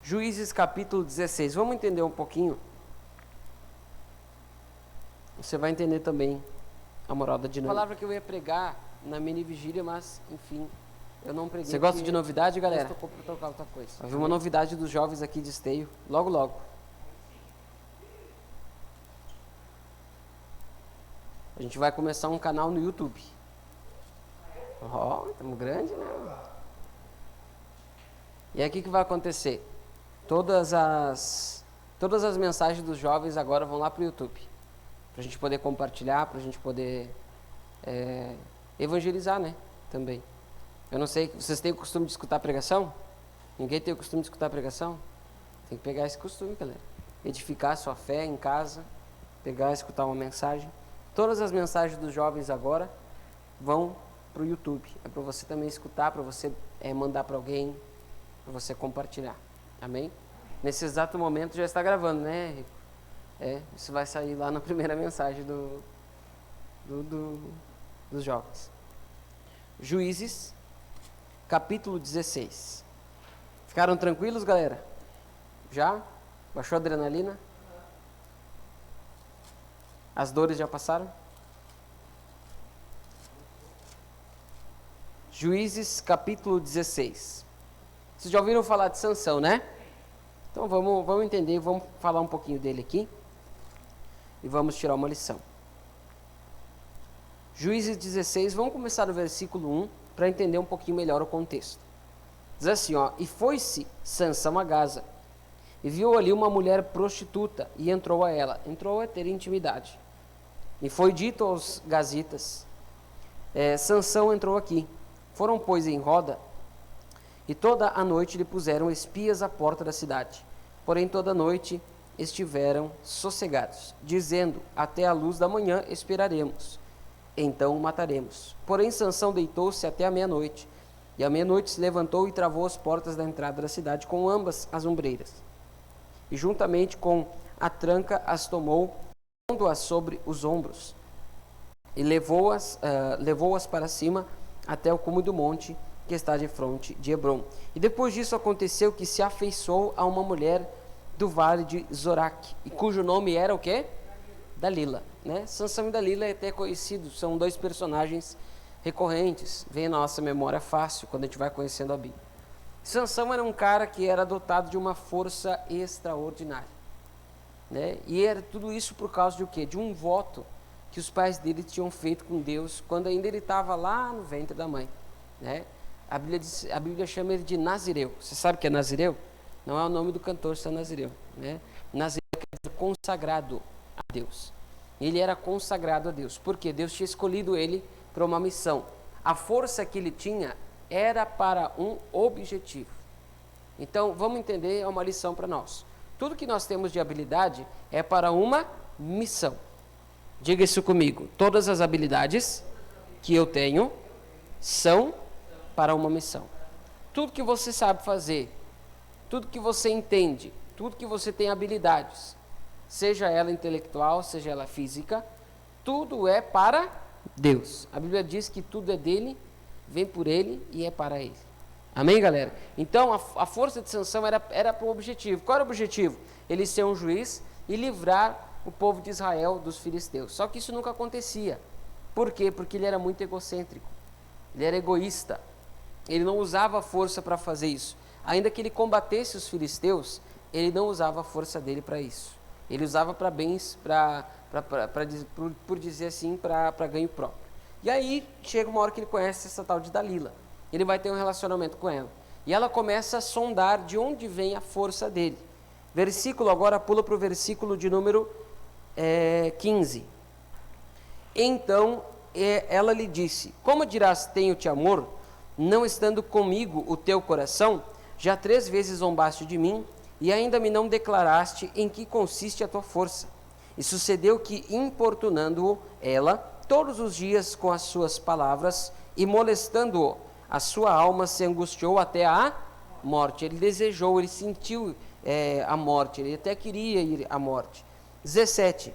Juízes capítulo 16. Vamos entender um pouquinho. Você vai entender também a moral da dinâmica. A palavra que eu ia pregar na mini vigília, mas enfim, eu não preguei. Você gosta de novidade, galera? Estou para trocar outra coisa. Vai vir uma novidade dos jovens aqui de Esteio, logo logo. A gente vai começar um canal no YouTube. Ó, estamos grande, né? E aí o que vai acontecer? Todas as mensagens dos jovens agora vão lá para o YouTube. Para a gente poder compartilhar, para a gente poder evangelizar, né? Também. Eu não sei, vocês têm o costume de escutar pregação? Ninguém tem o costume de escutar pregação? Tem que pegar esse costume, galera. Edificar a sua fé em casa, pegar, escutar uma mensagem. Todas as mensagens dos jovens agora vão para o YouTube. É para você também escutar, para você mandar para alguém, para você compartilhar. Amém? Nesse exato momento já está gravando, né, Rico? Isso vai sair lá na primeira mensagem dos jovens. Juízes, capítulo 16. Ficaram tranquilos, galera? Já? Baixou a adrenalina? As dores já passaram? Juízes, capítulo 16. Vocês já ouviram falar de Sansão, né? Então vamos entender, vamos falar um pouquinho dele aqui. E vamos tirar uma lição. Juízes 16, vamos começar no versículo 1, para entender um pouquinho melhor o contexto. Diz assim, ó: E foi-se Sansão a Gaza, e viu ali uma mulher prostituta, e entrou a ela. Entrou a ter intimidade. E foi dito aos gazitas: Sansão entrou aqui. Foram, pois, em roda, e toda a noite lhe puseram espias à porta da cidade. Porém, toda a noite estiveram sossegados, dizendo: até a luz da manhã esperaremos, então o mataremos. Porém, Sansão deitou-se até a meia-noite, e à meia-noite se levantou e travou as portas da entrada da cidade com ambas as ombreiras. E juntamente com a tranca as tomou, pondo-as sobre os ombros, e levou-as para cima até o cume do monte que está de fronte de Hebrom. E depois disso aconteceu que se afeiçoou a uma mulher do vale de Zoraque, e cujo nome era o quê? Dalila, né? Sansão e Dalila é até conhecido, são dois personagens recorrentes, vem na nossa memória fácil quando a gente vai conhecendo a Bíblia. Sansão era um cara que era dotado de uma força extraordinária, né? E era tudo isso por causa de o quê? De um voto que os pais dele tinham feito com Deus quando ainda ele estava lá no ventre da mãe, né? A Bíblia chama ele de Nazireu. Você sabe o que é Nazireu? Não é o nome do cantor São Nazireu, né? Nazireu quer dizer consagrado a Deus. Ele era consagrado a Deus, porque Deus tinha escolhido ele para uma missão. A força que ele tinha era para um objetivo. Então, vamos entender, é uma lição para nós. Tudo que nós temos de habilidade é para uma missão. Diga isso comigo. Todas as habilidades que eu tenho são para uma missão. Tudo que você sabe fazer, tudo que você entende, tudo que você tem habilidades, seja ela intelectual, seja ela física, tudo é para Deus. A Bíblia diz que tudo é dele, vem por ele e é para ele. Amém, galera? Então, a força de Sansão era para o objetivo. Qual era o objetivo? Ele ser um juiz e livrar o povo de Israel dos filisteus. Só que isso nunca acontecia. Por quê? Porque ele era muito egocêntrico. Ele era egoísta. Ele não usava a força para fazer isso. Ainda que ele combatesse os filisteus, ele não usava a força dele para isso. Ele usava para bens, por dizer assim, para ganho próprio. E aí chega uma hora que ele conhece essa tal de Dalila. Ele vai ter um relacionamento com ela. E ela começa a sondar de onde vem a força dele. Versículo, agora pula para o versículo de número 15. Então ela lhe disse: como dirás tenho-te amor, não estando comigo o teu coração? Já 3 vezes zombaste de mim, e ainda me não declaraste em que consiste a tua força. E sucedeu que, importunando-o ela todos os dias com as suas palavras, e molestando-o, a sua alma se angustiou até a morte. Ele desejou, ele sentiu a morte, ele até queria ir à morte. 17.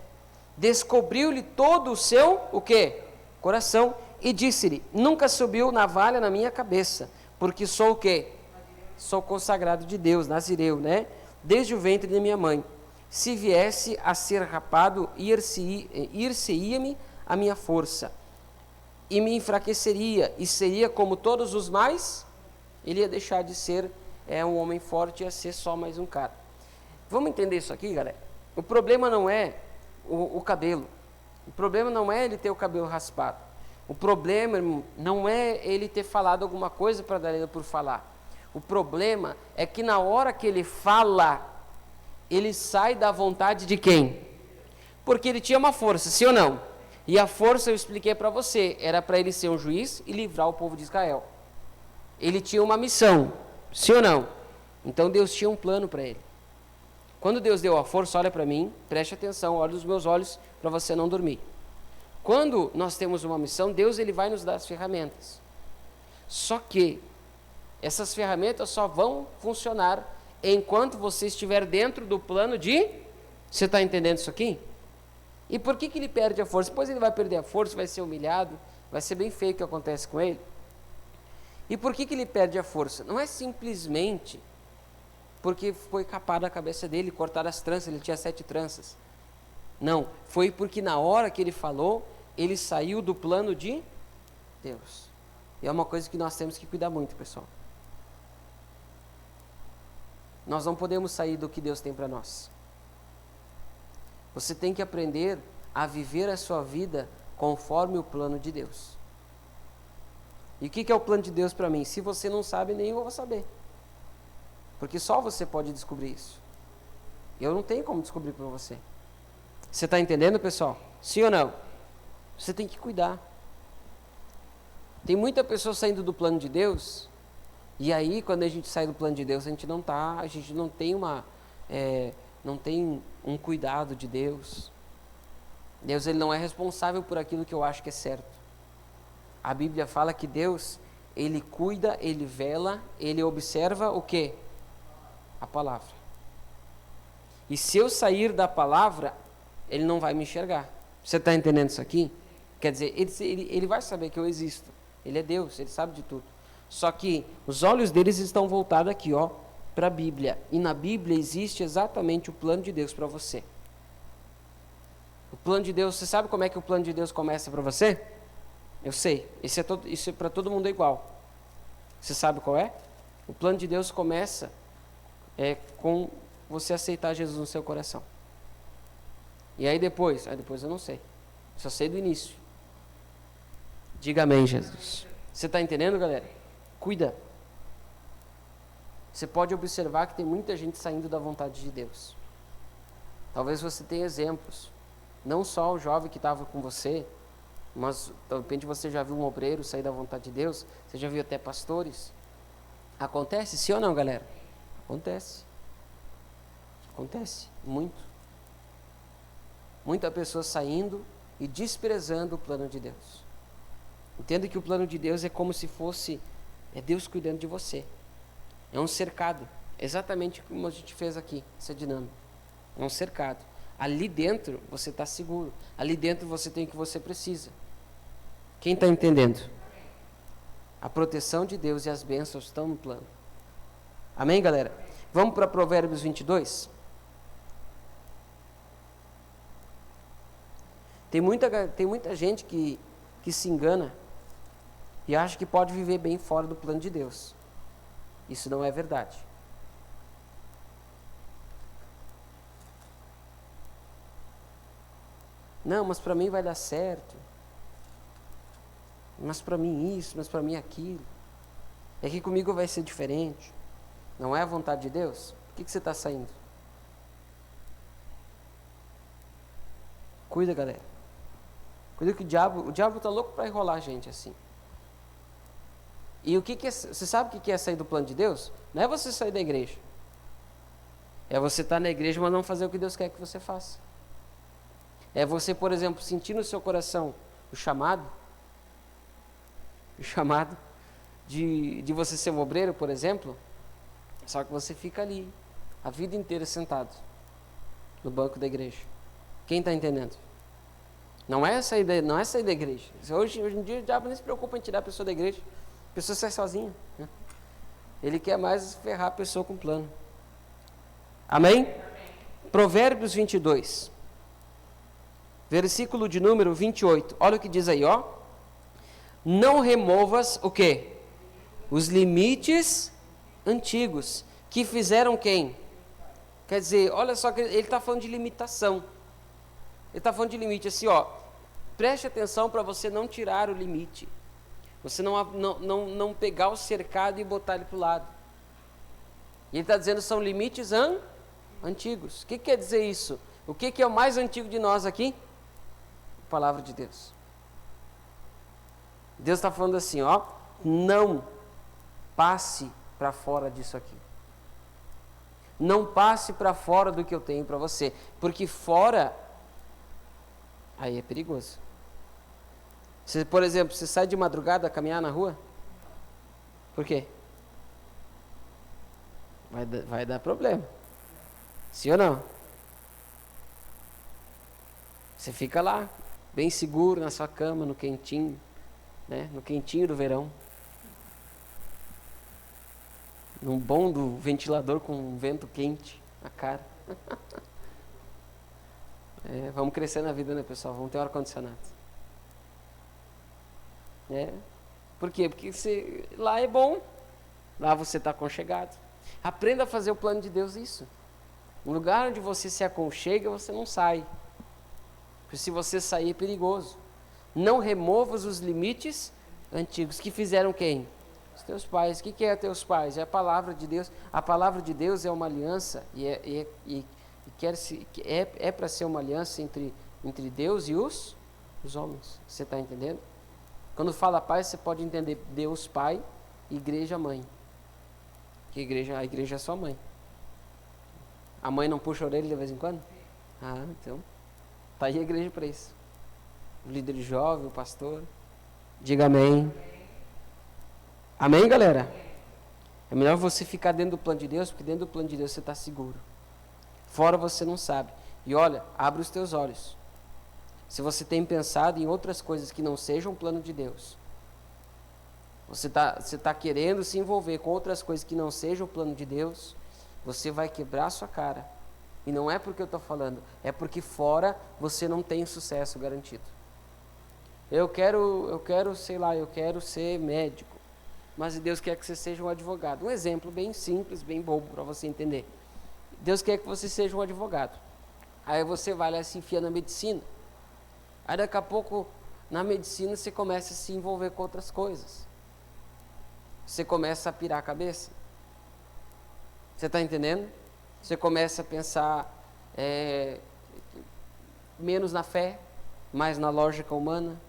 Descobriu-lhe todo o seu, o quê? Coração, e disse-lhe: nunca subiu navalha na minha cabeça, porque sou o quê? sou consagrado de Deus, nazireu, né? Desde o ventre de minha mãe. Se viesse a ser rapado, ir-se-ia-me a minha força, e me enfraqueceria, e seria como todos os mais, ele ia deixar de ser um homem forte, ia ser só mais um cara. Vamos entender isso aqui, galera? O problema não é o cabelo, o problema não é ele ter o cabelo raspado, o problema, irmão, não é ele ter falado alguma coisa para Dalila por falar. O problema é que na hora que ele fala, ele sai da vontade de quem? Porque ele tinha uma força, sim ou não? E a força, eu expliquei para você, era para ele ser um juiz e livrar o povo de Israel. Ele tinha uma missão, sim ou não? Então Deus tinha um plano para ele. Quando Deus deu a força, olha para mim, preste atenção, olha nos meus olhos para você não dormir. Quando nós temos uma missão, Deus ele vai nos dar as ferramentas. Só que essas ferramentas só vão funcionar enquanto você estiver dentro do plano de... Você está entendendo isso aqui? E por que ele perde a força? Depois ele vai perder a força, vai ser humilhado, vai ser bem feio o que acontece com ele. E por que ele perde a força? Não é simplesmente porque foi capada a cabeça dele, cortaram as tranças, ele tinha 7 tranças. Não, foi porque na hora que ele falou, ele saiu do plano de Deus. E é uma coisa que nós temos que cuidar muito, pessoal. Nós não podemos sair do que Deus tem para nós. Você tem que aprender a viver a sua vida conforme o plano de Deus. E o que é o plano de Deus para mim? Se você não sabe, nem eu vou saber. Porque só você pode descobrir isso. Eu não tenho como descobrir para você. Você está entendendo, pessoal? Sim ou não? Você tem que cuidar. Tem muita pessoa saindo do plano de Deus, e aí quando a gente sai do plano de Deus, a gente não tem não tem um cuidado de Deus. Deus ele não é responsável por aquilo que eu acho que é certo. A Bíblia fala que Deus, ele cuida, ele vela, ele observa o quê? A palavra. E se eu sair da palavra, ele não vai me enxergar. Você está entendendo isso aqui? Quer dizer, ele vai saber que eu existo. Ele é Deus, ele sabe de tudo. Só que os olhos deles estão voltados aqui, para a Bíblia. E na Bíblia existe exatamente o plano de Deus para você. O plano de Deus, você sabe como é que o plano de Deus começa para você? Eu sei, isso é para todo mundo igual. Você sabe qual é? O plano de Deus começa com você aceitar Jesus no seu coração. E aí depois eu não sei. Só sei do início. Diga amém, Jesus. Você está entendendo, galera? Cuida. Você pode observar que tem muita gente saindo da vontade de Deus. Talvez você tenha exemplos. Não só o jovem que estava com você, mas de repente você já viu um obreiro sair da vontade de Deus. Você já viu até pastores. Acontece, sim ou não, galera? Acontece. Acontece, muito. Muita pessoa saindo e desprezando o plano de Deus. Entenda que o plano de Deus é como se fosse Deus cuidando de você. É um cercado, exatamente como a gente fez aqui, essa dinâmica. É um cercado. Ali dentro você está seguro. Ali dentro você tem o que você precisa. Quem está entendendo? A proteção de Deus e as bênçãos estão no plano. Amém, galera? Vamos para Provérbios 22? Tem muita gente que se engana e acha que pode viver bem fora do plano de Deus. Isso não é verdade. Não, mas para mim vai dar certo. Mas para mim isso, mas para mim aquilo. É que comigo vai ser diferente. Não é a vontade de Deus? Por que você está saindo? Cuida, galera. Cuida que o diabo está louco para enrolar a gente assim. E você sabe o que é sair do plano de Deus? Não é você sair da igreja. É você estar na igreja, mas não fazer o que Deus quer que você faça. É você, por exemplo, sentir no seu coração o chamado de você ser um obreiro, por exemplo, só que você fica ali a vida inteira sentado no banco da igreja. Quem está entendendo? Não é sair da igreja. Hoje em dia o diabo nem se preocupa em tirar a pessoa da igreja. A pessoa sai sozinha. Né? Ele quer mais ferrar a pessoa com plano. Amém? Provérbios 22. Versículo de número 28. Olha o que diz aí, ó. Não removas o quê? Os limites antigos. Que fizeram quem? Quer dizer, olha só, que ele está falando de limitação. Ele está falando de limite, assim, ó. Preste atenção para você não tirar o limite. Você não pegar o cercado e botar ele para o lado. E ele está dizendo que são limites antigos. O que quer dizer isso? O que é o mais antigo de nós aqui? A palavra de Deus. Deus está falando assim, ó. Não passe para fora disso aqui. Não passe para fora do que eu tenho para você. Porque fora, aí é perigoso. Se, por exemplo, você sai de madrugada a caminhar na rua, por quê? Vai dar problema. Sim ou não? Você fica lá, bem seguro na sua cama, no quentinho, né? No quentinho do verão. Num bom do ventilador com um vento quente na cara. Vamos crescer na vida, né, pessoal? Vamos ter um ar-condicionado. Por quê? Porque lá é bom. Lá você está aconchegado. Aprenda a fazer o plano de Deus isso. No lugar onde você se aconchega, você não sai. Porque se você sair é perigoso. Não removas os limites antigos. Que fizeram quem? Os teus pais. O que é teus pais? É a palavra de Deus. A palavra de Deus é uma aliança. É para ser uma aliança entre Deus e os homens. Você está entendendo? Quando fala pai, você pode entender Deus pai e igreja mãe. Que a igreja é sua mãe. A mãe não puxa a orelha de vez em quando? Ah, então. Está aí a igreja para isso. O líder jovem, o pastor. Diga amém. Amém, galera? É melhor você ficar dentro do plano de Deus, porque dentro do plano de Deus você está seguro. Fora você não sabe. E olha, abre os teus olhos. Se você tem pensado em outras coisas que não sejam o plano de Deus, você tá querendo se envolver com outras coisas que não sejam o plano de Deus, você vai quebrar a sua cara. E não é porque eu estou falando, é porque fora você não tem sucesso garantido. Eu quero ser médico, mas Deus quer que você seja um advogado. Um exemplo bem simples, bem bobo para você entender. Deus quer que você seja um advogado. Aí você vai lá e se enfia na medicina. Aí daqui a pouco, na medicina, você começa a se envolver com outras coisas. Você começa a pirar a cabeça. Você está entendendo? Você começa a pensar menos na fé, mais na lógica humana.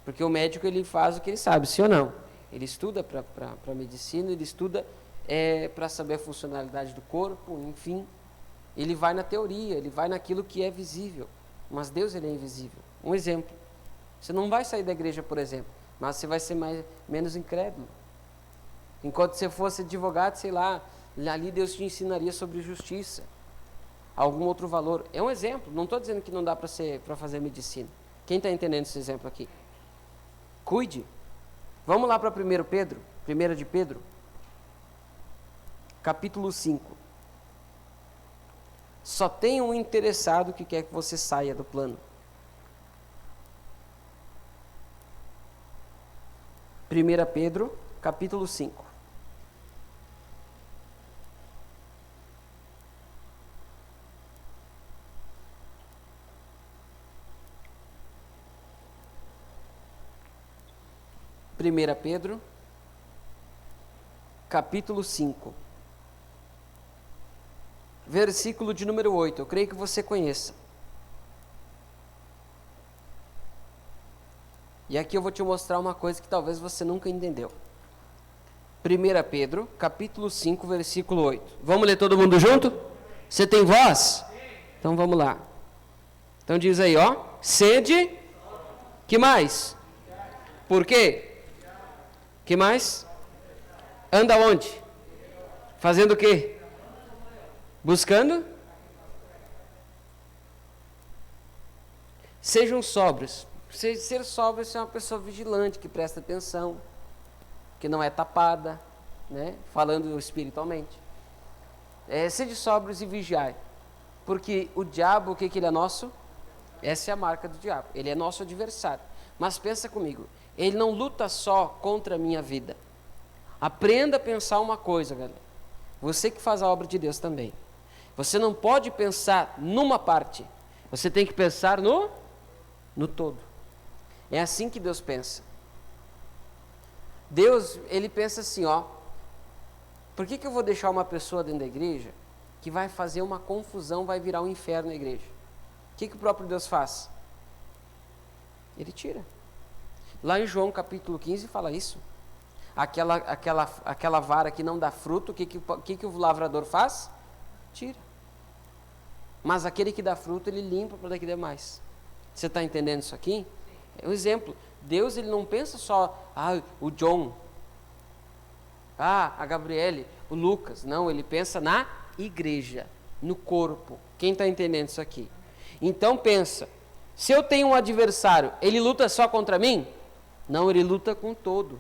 Porque o médico, ele faz o que ele sabe, sim ou não? Ele estuda para medicina, ele estuda para saber a funcionalidade do corpo, enfim. Ele vai na teoria, ele vai naquilo que é visível. Mas Deus, ele é invisível. Um exemplo. Você não vai sair da igreja, por exemplo, mas você vai ser menos incrédulo. Enquanto você fosse advogado, sei lá, ali Deus te ensinaria sobre justiça. Algum outro valor. É um exemplo. Não estou dizendo que não dá para fazer medicina. Quem está entendendo esse exemplo aqui? Cuide. Vamos lá para 1 Pedro. 1 de Pedro. Capítulo 5. Só tem um interessado que quer que você saia do plano. 1 Pedro, capítulo 5. Primeira Pedro, capítulo 5. Versículo de número 8, eu creio que você conheça. E aqui eu vou te mostrar uma coisa que talvez você nunca entendeu. 1 Pedro, capítulo 5, versículo 8. Vamos ler todo mundo junto? Você tem voz? Então vamos lá. Então diz aí, ó. Sede. Que mais? Por quê? Que mais? Anda onde? Fazendo o quê? Buscando? Sejam sóbrios. Ser sóbrio é uma pessoa vigilante, que presta atenção, que não é tapada, né? Falando espiritualmente. Sede sóbrios e vigiai. Porque o diabo, o que ele é nosso? Essa é a marca do diabo. Ele é nosso adversário. Mas pensa comigo, ele não luta só contra a minha vida. Aprenda a pensar uma coisa, galera. Você que faz a obra de Deus também. Você não pode pensar numa parte. Você tem que pensar no todo. É assim que Deus pensa. Deus, ele pensa assim, ó. Por que eu vou deixar uma pessoa dentro da igreja que vai fazer uma confusão, vai virar um inferno na igreja? O que o próprio Deus faz? Ele tira. Lá em João capítulo 15 fala isso. Aquela vara que não dá fruto, o que o lavrador faz? Tira. Mas aquele que dá fruto, ele limpa para que dê mais. Você está entendendo isso aqui? É um exemplo. Deus, ele não pensa só, o John, a Gabriele, o Lucas. Não, ele pensa na igreja, no corpo. Quem está entendendo isso aqui? Então pensa, se eu tenho um adversário, ele luta só contra mim? Não, ele luta com todo.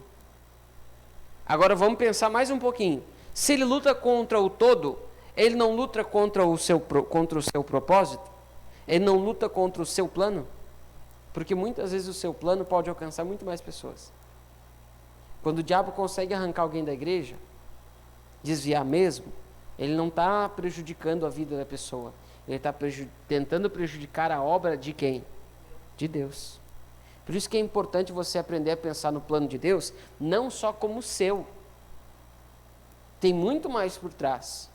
Agora vamos pensar mais um pouquinho. Se ele luta contra o todo, ele não luta contra o seu propósito? Ele não luta contra o seu plano? Porque muitas vezes o seu plano pode alcançar muito mais pessoas. Quando o diabo consegue arrancar alguém da igreja, desviar mesmo, ele não está prejudicando a vida da pessoa. Ele está tentando prejudicar a obra de quem? De Deus. Por isso que é importante você aprender a pensar no plano de Deus, não só como seu. Tem muito mais por trás.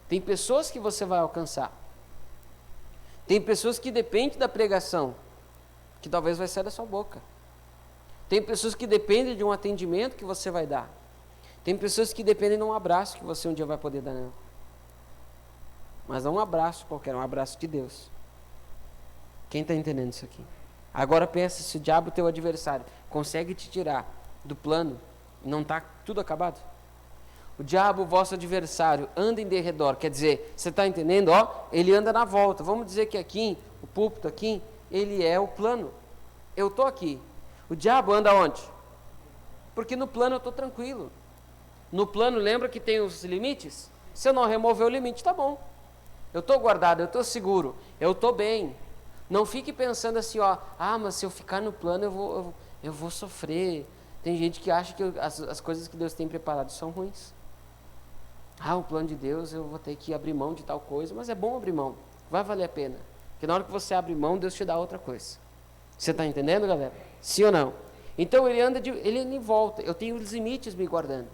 Tem pessoas que você vai alcançar. Tem pessoas que dependem da pregação, que talvez vai sair da sua boca. Tem pessoas que dependem de um atendimento que você vai dar. Tem pessoas que dependem de um abraço que você um dia vai poder dar nela. Mas não um abraço qualquer, um abraço de Deus. Quem está entendendo isso aqui? Agora pensa, se o diabo, teu adversário, consegue te tirar do plano, não está tudo acabado? O diabo, vosso adversário, anda em derredor, quer dizer, você está entendendo? Ele anda na volta. Vamos dizer que aqui, o púlpito aqui, ele é o plano. Eu estou aqui. O diabo anda onde? Porque no plano eu estou tranquilo. No plano, lembra que tem os limites? Se eu não remover o limite, tá bom. Eu estou guardado, eu estou seguro, eu estou bem. Não fique pensando assim, mas se eu ficar no plano eu vou sofrer. Tem gente que acha que as coisas que Deus tem preparado são ruins. O plano de Deus, eu vou ter que abrir mão de tal coisa, mas é bom abrir mão, vai valer a pena. Porque na hora que você abre mão, Deus te dá outra coisa. Você está entendendo, galera? Sim ou não? Então ele anda em volta, eu tenho os limites me guardando.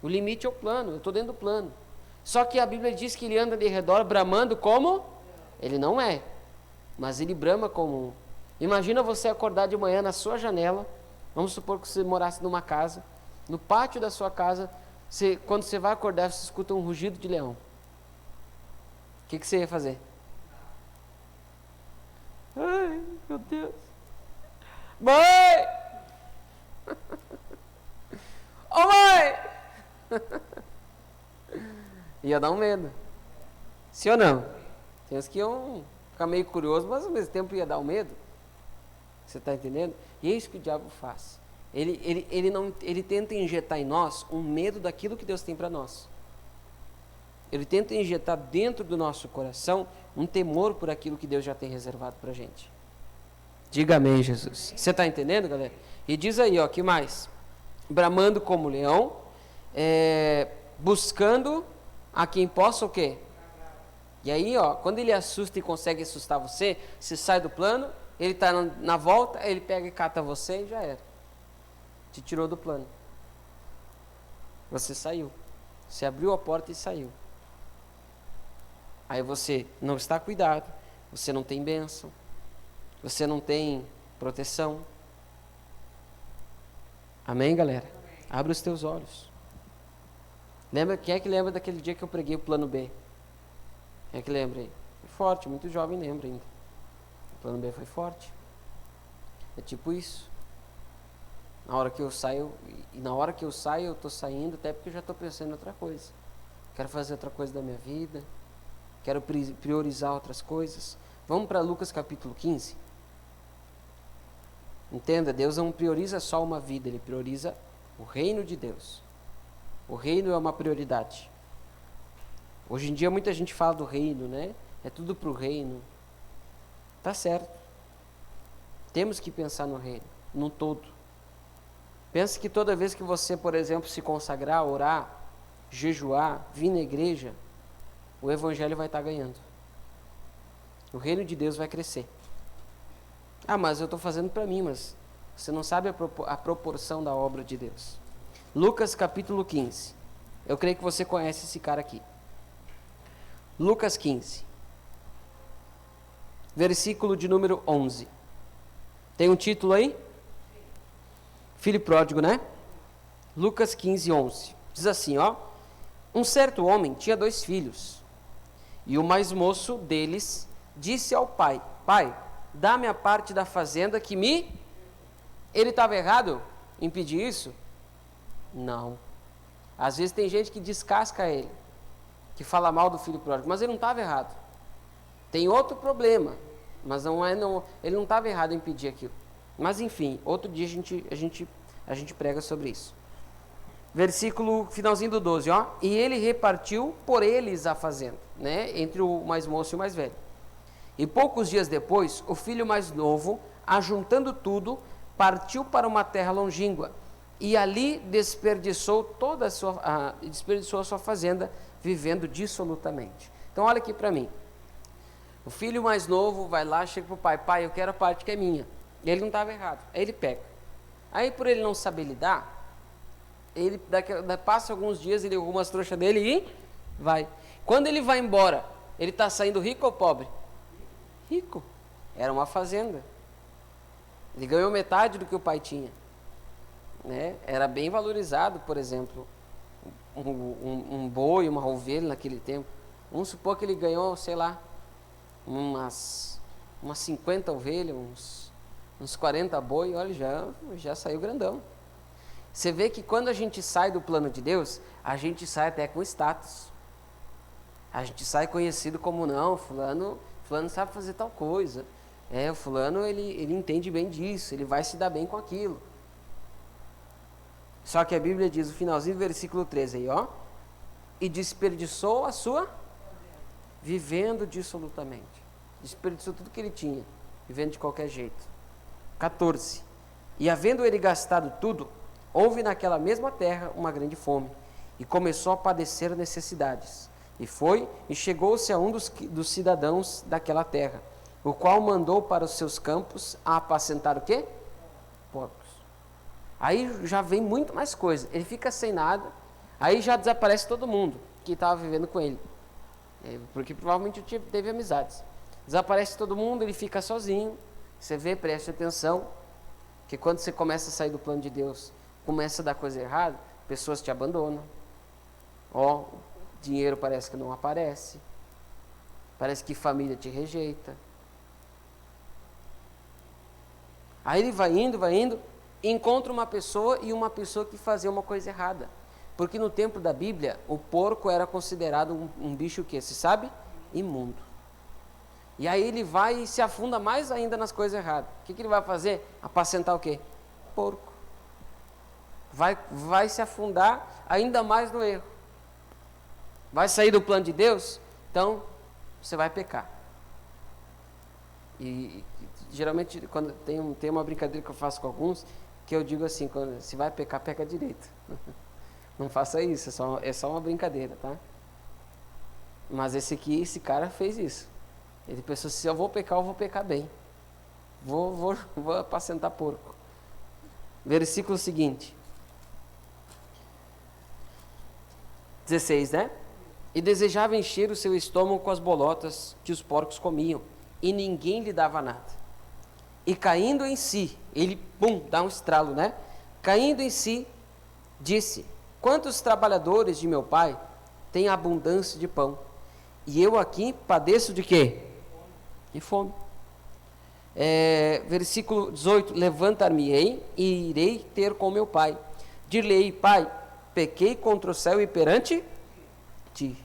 O limite é o plano, eu estou dentro do plano. Só que a Bíblia diz que ele anda de redor bramando como? Ele não é, mas ele brama como um. Imagina você acordar de manhã na sua janela, vamos supor que você morasse numa casa, no pátio da sua casa, quando você vai acordar, você escuta um rugido de leão. O que você ia fazer? Ai, meu Deus. Mãe! Ô mãe! Ia dar um medo. Sim ou não? Tem uns que iam ficar meio curiosos, mas ao mesmo tempo ia dar um medo. Você está entendendo? E é isso que o diabo faz. Ele tenta injetar em nós um medo daquilo que Deus tem para nós. Ele tenta injetar dentro do nosso coração um temor por aquilo que Deus já tem reservado para a gente. Diga amém, Jesus. Você está entendendo, galera? E diz aí, que mais? Bramando como leão, buscando a quem possa o quê? E aí, quando ele assusta e consegue assustar você, você sai do plano, ele está na volta, ele pega e cata você e já era. Te tirou do plano. Você saiu. Você abriu a porta e saiu. Aí você não está cuidado, você não tem bênção, você não tem proteção. Amém, galera? Abre os teus olhos. Quem é que lembra daquele dia que eu preguei o plano B? Quem é que lembra aí? Foi forte, muito jovem lembra ainda. O plano B foi forte. É tipo isso. Na hora que eu saio, eu estou saindo até porque eu já estou pensando em outra coisa. Quero fazer outra coisa da minha vida. Quero priorizar outras coisas. Vamos para Lucas capítulo 15. Entenda, Deus não prioriza só uma vida, Ele prioriza o reino de Deus. O reino é uma prioridade. Hoje em dia muita gente fala do reino, né? É tudo para o reino. Tá certo. Temos que pensar no reino, no todo. Pense que toda vez que você, por exemplo, se consagrar, orar, jejuar, vir na igreja, o evangelho vai estar ganhando. O reino de Deus vai crescer. Ah, mas eu estou fazendo para mim, mas você não sabe a proporção da obra de Deus. Lucas capítulo 15. Eu creio que você conhece esse cara aqui. Lucas 15. Versículo de número 11. Tem um título aí? Filho pródigo, né? Lucas 15, 11. Diz assim, ó. Um certo homem tinha 2 filhos. E o mais moço deles disse ao pai: Pai, dá-me a parte da fazenda que me... Ele estava errado em pedir isso? Não. Às vezes tem gente que descasca ele, que fala mal do filho pródigo, mas ele não estava errado. Tem outro problema, mas ele não estava errado em pedir aquilo. Mas enfim, outro dia a gente prega sobre isso. Versículo finalzinho do 12, ó. E ele repartiu por eles a fazenda, né? Entre o mais moço e o mais velho. E poucos dias depois, o filho mais novo, ajuntando tudo, partiu para uma terra longínqua. E ali desperdiçou a sua fazenda, vivendo dissolutamente. Então olha aqui para mim. O filho mais novo vai lá, chega para o pai: Pai, eu quero a parte que é minha. E ele não estava errado. Aí ele pega. Aí por ele não saber lidar, ele passa alguns dias, ele arruma as trouxas dele e vai. Quando ele vai embora, ele está saindo rico ou pobre? Rico. Era uma fazenda. Ele ganhou metade do que o pai tinha, né? Era bem valorizado, por exemplo, um boi, uma ovelha naquele tempo. Vamos supor que ele ganhou, sei lá, umas 50 ovelhas, uns 40 boi, olha, já saiu grandão. Você vê que quando a gente sai do plano de Deus, a gente sai até com status. A gente sai conhecido como, não, fulano sabe fazer tal coisa. O fulano, ele entende bem disso, ele vai se dar bem com aquilo. Só que a Bíblia diz, no finalzinho do versículo 13 aí, ó. E desperdiçou a sua, vivendo dissolutamente. Desperdiçou tudo que ele tinha, vivendo de qualquer jeito. 14. E havendo ele gastado tudo, houve naquela mesma terra uma grande fome, e começou a padecer necessidades. E foi, e chegou-se a um dos cidadãos daquela terra, o qual mandou para os seus campos a apacentar o quê? Porcos. Aí já vem muito mais coisa. Ele fica sem nada, aí já desaparece todo mundo que estava vivendo com ele. Porque provavelmente teve amizades. Desaparece todo mundo, ele fica sozinho. Você vê, preste atenção, que quando você começa a sair do plano de Deus, começa a dar coisa errada, pessoas te abandonam. Dinheiro parece que não aparece. Parece que família te rejeita. Aí ele vai indo, encontra uma pessoa que fazia uma coisa errada. Porque no tempo da Bíblia, o porco era considerado um bicho que, se sabe? Imundo. E aí ele vai e se afunda mais ainda nas coisas erradas. O que ele vai fazer? Apacentar o quê? Porco. Vai se afundar ainda mais no erro. Vai sair do plano de Deus? Então, você vai pecar. E geralmente, quando tem uma brincadeira que eu faço com alguns, que eu digo assim, se vai pecar, peca direito. Não faça isso, é só uma brincadeira, tá? Mas esse cara fez isso. Ele pensou, se eu vou pecar bem. Vou apacentar porco. Versículo seguinte. 16, né? E desejava encher o seu estômago com as bolotas que os porcos comiam, e ninguém lhe dava nada. E caindo em si, ele, dá um estralo, né? Caindo em si, disse: quantos trabalhadores de meu pai têm abundância de pão, e eu aqui padeço de quê? De fome. Versículo 18: levantar-me-ei e irei ter com meu pai. Dir-lhe-ei: pai, pequei contra o céu e perante ti,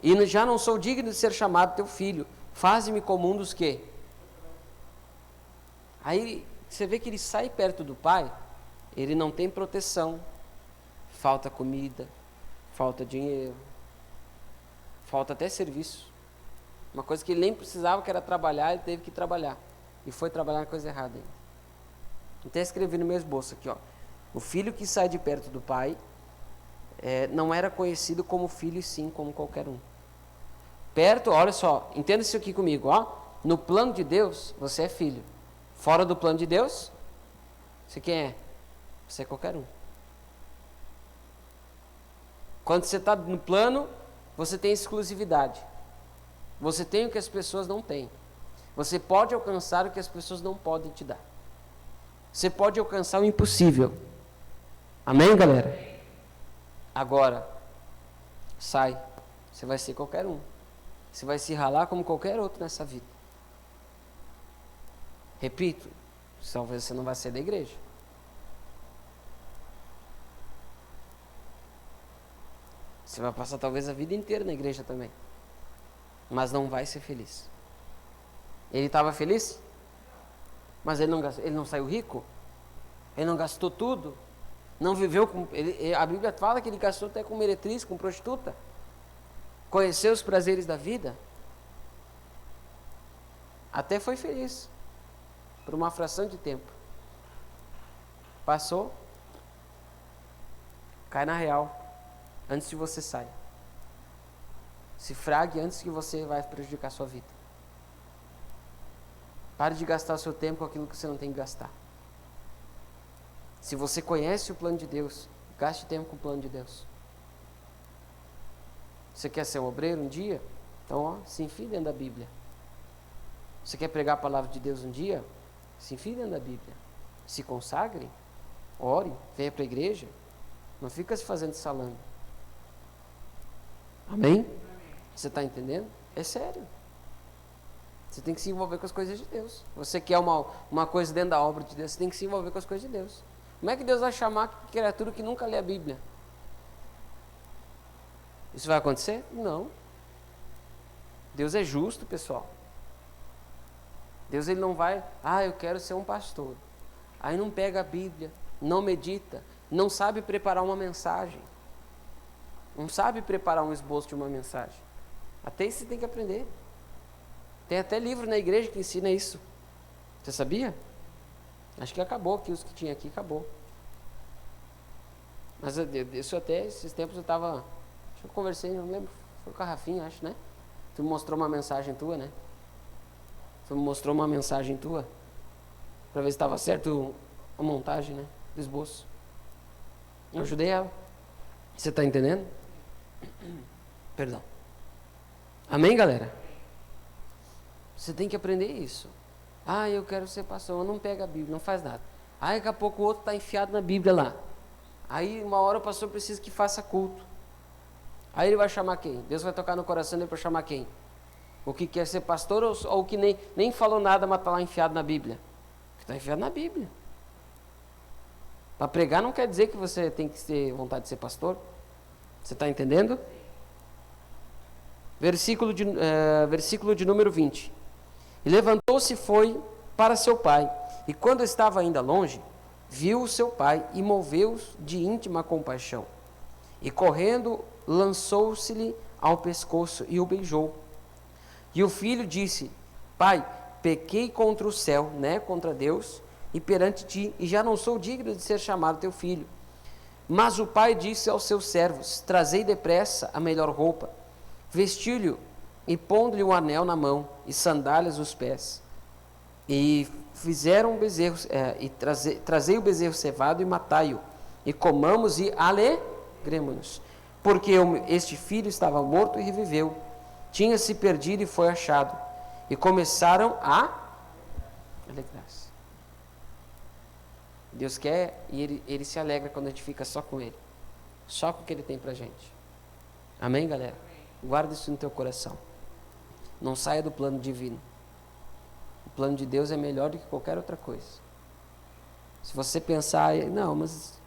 e já não sou digno de ser chamado teu filho. Faze-me como um dos que... Aí você vê que ele sai perto do pai, ele não tem proteção falta comida, falta dinheiro, falta até serviço. Uma coisa que ele nem precisava, que era trabalhar, ele teve que trabalhar. E foi trabalhar na coisa errada ainda. Até escrevi no meu esboço aqui, ó. O filho que sai de perto do pai não era conhecido como filho, e sim como qualquer um. Perto, olha só, entenda isso aqui comigo, ó. No plano de Deus, você é filho. Fora do plano de Deus, você quem é? Você é qualquer um. Quando você está no plano, você tem exclusividade. Você tem o que as pessoas não têm. Você pode alcançar o que as pessoas não podem te dar. Você pode alcançar o impossível. Amém, galera? Agora, sai. Você vai ser qualquer um. Você vai se ralar como qualquer outro nessa vida. Repito, talvez você não vai ser da igreja. Você vai passar talvez a vida inteira na igreja também. Mas não vai ser feliz. Ele estava feliz? Mas ele não saiu rico? Ele não gastou tudo? Não viveu com... a Bíblia fala que ele gastou até com meretriz, com prostituta. Conheceu os prazeres da vida. Até foi feliz. Por uma fração de tempo. Passou. Cai na real. Antes de você sair. Se frague antes que você vai prejudicar a sua vida. Pare de gastar o seu tempo com aquilo que você não tem que gastar. Se você conhece o plano de Deus, gaste tempo com o plano de Deus. Você quer ser um obreiro um dia? Então, ó, se enfie dentro da Bíblia. Você quer pregar a palavra de Deus um dia? Se enfie dentro da Bíblia. Se consagre, ore, venha para a igreja. Não fica se fazendo salame. Amém? Você está entendendo? É sério. Você tem que se envolver com as coisas de Deus. Você quer uma coisa dentro da obra de Deus, você tem que se envolver com as coisas de Deus. Como é que Deus vai chamar criatura que nunca lê a Bíblia? Isso vai acontecer? Não. Deus é justo, pessoal. Deus ele não vai, eu quero ser um pastor. Aí não pega a Bíblia, não medita, não sabe preparar uma mensagem. Não sabe preparar um esboço de uma mensagem. Até isso você tem que aprender. Tem até livro na igreja que ensina isso. Você sabia? Acho que acabou aqui, os que tinha aqui, acabou. Mas isso até, esses tempos eu estava... Acho que eu conversei, não lembro, foi com a Rafinha, acho, né? Tu me mostrou uma mensagem tua, né? Tu me mostrou uma mensagem tua, para ver se estava certo a montagem, né? Do esboço. Eu ajudei ela. Você está entendendo? Perdão. Amém, galera? Você tem que aprender isso. Eu quero ser pastor, não pega a Bíblia, não faz nada. Daqui a pouco o outro está enfiado na Bíblia lá. Aí uma hora o pastor precisa que faça culto. Aí ele vai chamar quem? Deus vai tocar no coração dele para chamar quem? O que quer ser pastor ou o que nem falou nada, mas está lá enfiado na Bíblia? O que está enfiado na Bíblia. Para pregar não quer dizer que você tem que ter vontade de ser pastor. Você está entendendo? Versículo de número 20. E levantou-se e foi para seu pai. E quando estava ainda longe, viu o seu pai e moveu-se de íntima compaixão. E correndo, lançou-se-lhe ao pescoço e o beijou. E o filho disse: Pai, pequei contra o céu, contra Deus, e perante ti, e já não sou digno de ser chamado teu filho. Mas o pai disse aos seus servos: Trazei depressa a melhor roupa, vestiu-lhe e pondo-lhe um anel na mão e sandálias nos pés. E fizeram um bezerro, trazei o bezerro cevado e matai-o, e comamos e alegremo-nos, porque este filho estava morto e reviveu, tinha se perdido e foi achado, e começaram a alegrar-se. Deus quer e ele se alegra quando a gente fica só com ele, só com o que ele tem pra gente. Amém, galera? Guarda isso no teu coração. Não saia do plano divino. O plano de Deus é melhor do que qualquer outra coisa. Se você pensar, não, mas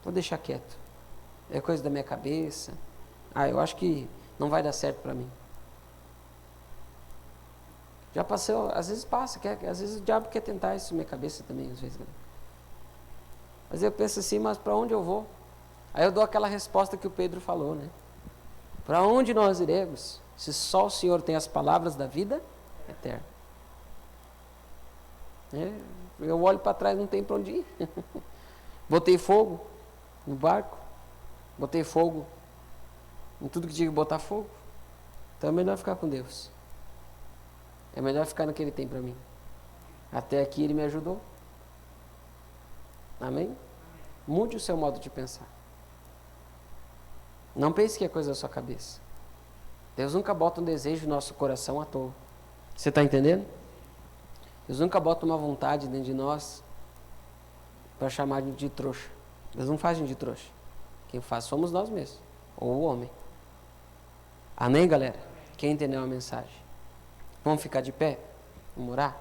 vou deixar quieto. É coisa da minha cabeça. Eu acho que não vai dar certo para mim. Já passou, às vezes passa, às vezes o diabo quer tentar isso na minha cabeça também, às vezes. Mas eu penso assim, mas para onde eu vou? Aí eu dou aquela resposta que o Pedro falou, né? Para onde nós iremos, se só o Senhor tem as palavras da vida eterna? Eu olho para trás, não tem para onde ir. Botei fogo no barco, botei fogo em tudo que tinha que botar fogo. Então é melhor ficar com Deus. É melhor ficar no que Ele tem para mim. Até aqui Ele me ajudou. Amém? Mude o seu modo de pensar. Não pense que é coisa da sua cabeça. Deus nunca bota um desejo no nosso coração à toa. Você está entendendo? Deus nunca bota uma vontade dentro de nós para chamar a gente de trouxa. Deus não faz a gente de trouxa. Quem faz somos nós mesmos. Ou o homem. Amém, galera? Quem entendeu a mensagem? Vamos ficar de pé? Vamos orar?